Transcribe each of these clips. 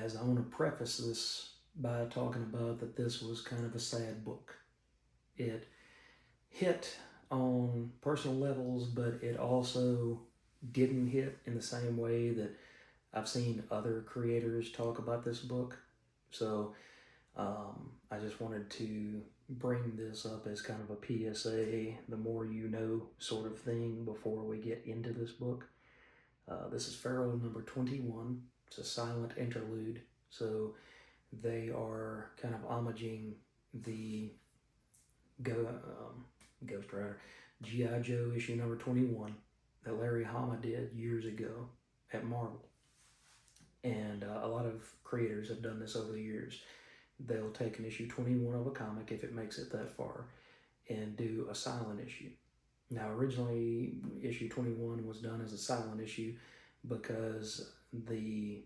as I want to preface this by talking about that this was kind of a sad book. It hit on personal levels, but it also didn't hit in the same way that I've seen other creators talk about this book. So I just wanted to bring this up as kind of a PSA, the more you know sort of thing before we get into this book. This is Feral number 21. It's a silent interlude. So they are kind of homaging the Ghost Rider G.I. Joe issue number 21 that Larry Hama did years ago at Marvel. And a lot of creators have done this over the years. They'll take an issue 21 of a comic, if it makes it that far, and do a silent issue. Now, originally, issue 21 was done as a silent issue because the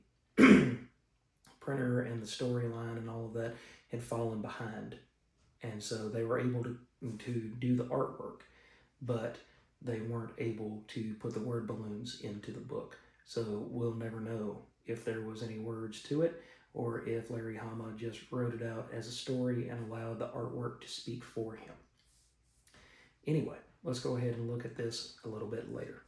printer and the storyline and all of that had fallen behind. And so they were able to do the artwork, but they weren't able to put the word balloons into the book. So we'll never know if there was any words to it or if Larry Hama just wrote it out as a story and allowed the artwork to speak for him. Anyway, let's go ahead and look at this a little bit later.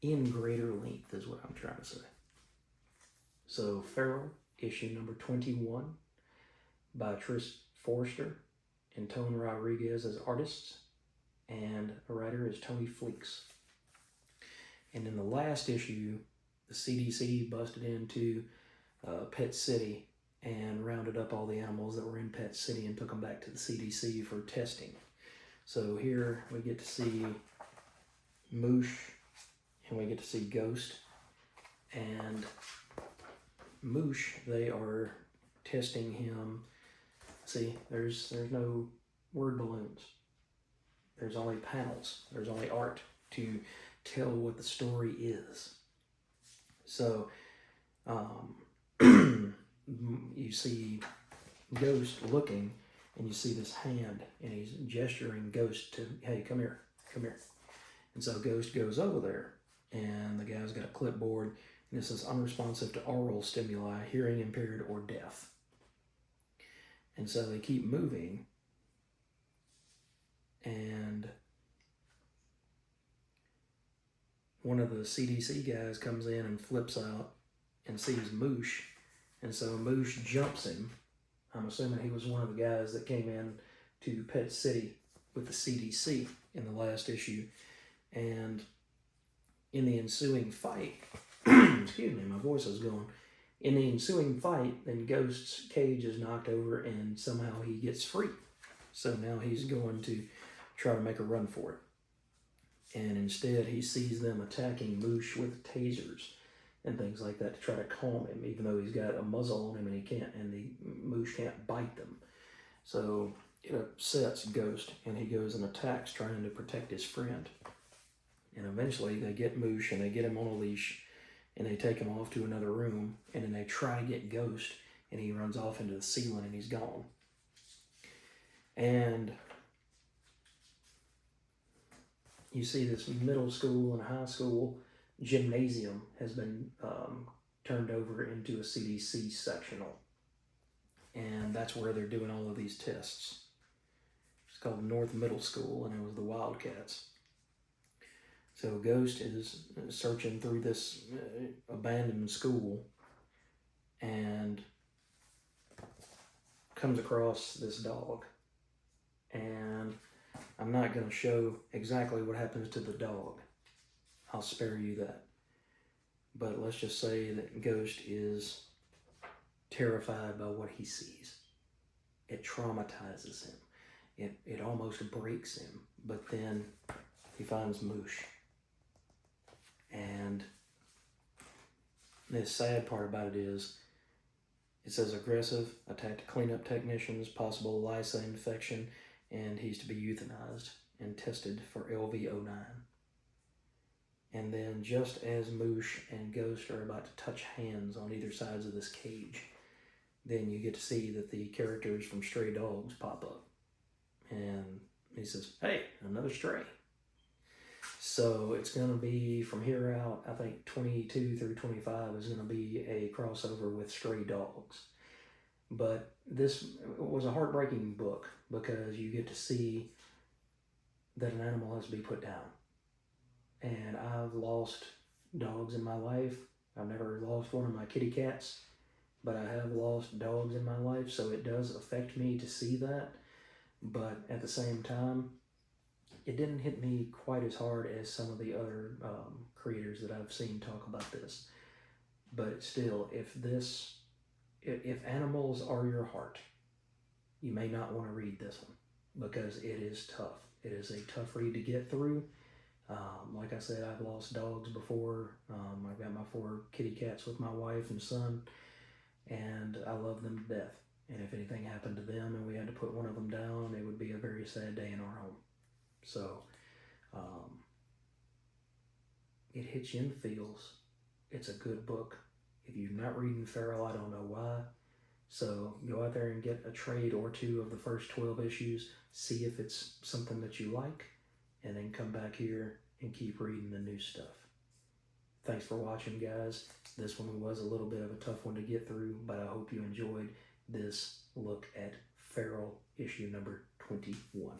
In greater length is what I'm trying to say. So Feral, issue number 21 by Tris Forrester and Tone Rodriguez as artists, and the writer is Tony Fleecs. And in the last issue, the CDC busted into Pet City and rounded up all the animals that were in Pet City and took them back to the CDC for testing. So here we get to see Moosh and we get to see Ghost. And Moosh, they are testing him. See, there's no word balloons. There's only panels. There's only art to tell what the story is. So, you see Ghost looking, and you see this hand, and he's gesturing Ghost to, hey, come here, come here. And so Ghost goes over there, and the guy's got a clipboard, and it says unresponsive to oral stimuli, hearing impaired, or deaf. And so they keep moving, and one of the CDC guys comes in and flips out and sees Moosh, and so Moosh jumps him. I'm assuming he was one of the guys that came in to Pet City with the CDC in the last issue. And in the ensuing fight, excuse me, my voice is going. In the ensuing fight, then Ghost's cage is knocked over and somehow he gets free. So now he's going to try to make a run for it. And instead he sees them attacking Moosh with tasers and things like that to try to calm him, even though he's got a muzzle on him and he can't, and the Moosh can't bite them. So it upsets Ghost, and he goes and attacks, trying to protect his friend. And eventually they get Moosh and they get him on a leash, and they take him off to another room, and then they try to get Ghost, and he runs off into the ceiling and he's gone. And you see this middle school and high school gymnasium has been turned over into a CDC sectional. And that's where they're doing all of these tests. It's called North Middle School, and it was the Wildcats. So Ghost is searching through this abandoned school and comes across this dog. And I'm not going to show exactly what happens to the dog. I'll spare you that. But let's just say that Ghost is terrified by what he sees. It traumatizes him. It almost breaks him. But then he finds Moosh. And the sad part about it is, it says aggressive, attacked cleanup technicians, possible Lysa infection, and he's to be euthanized and tested for LV09. And then just as Moosh and Ghost are about to touch hands on either sides of this cage, then you get to see that the characters from Stray Dogs pop up. And he says, hey, another stray. So it's going to be from here out, I think 22 through 25 is going to be a crossover with Stray Dogs. But this was a heartbreaking book because you get to see that an animal has to be put down. And I've lost dogs in my life. I've never lost one of my kitty cats, but I have lost dogs in my life, so it does affect me to see that. But at the same time, it didn't hit me quite as hard as some of the other creators that I've seen talk about this. But still, if animals are your heart, you may not want to read this one because it is tough. It is a tough read to get through. Like I said, I've lost dogs before. I've got my 4 kitty cats with my wife and son, and I love them to death. And if anything happened to them and we had to put one of them down, it would be a very sad day in our home. So, it hits you in the feels. It's a good book. If you're not reading Feral, I don't know why. So go out there and get a trade or 2 of the first 12 issues, see if it's something that you like, and then come back here and keep reading the new stuff. Thanks for watching, guys. This one was a little bit of a tough one to get through, but I hope you enjoyed this look at Feral issue number 21.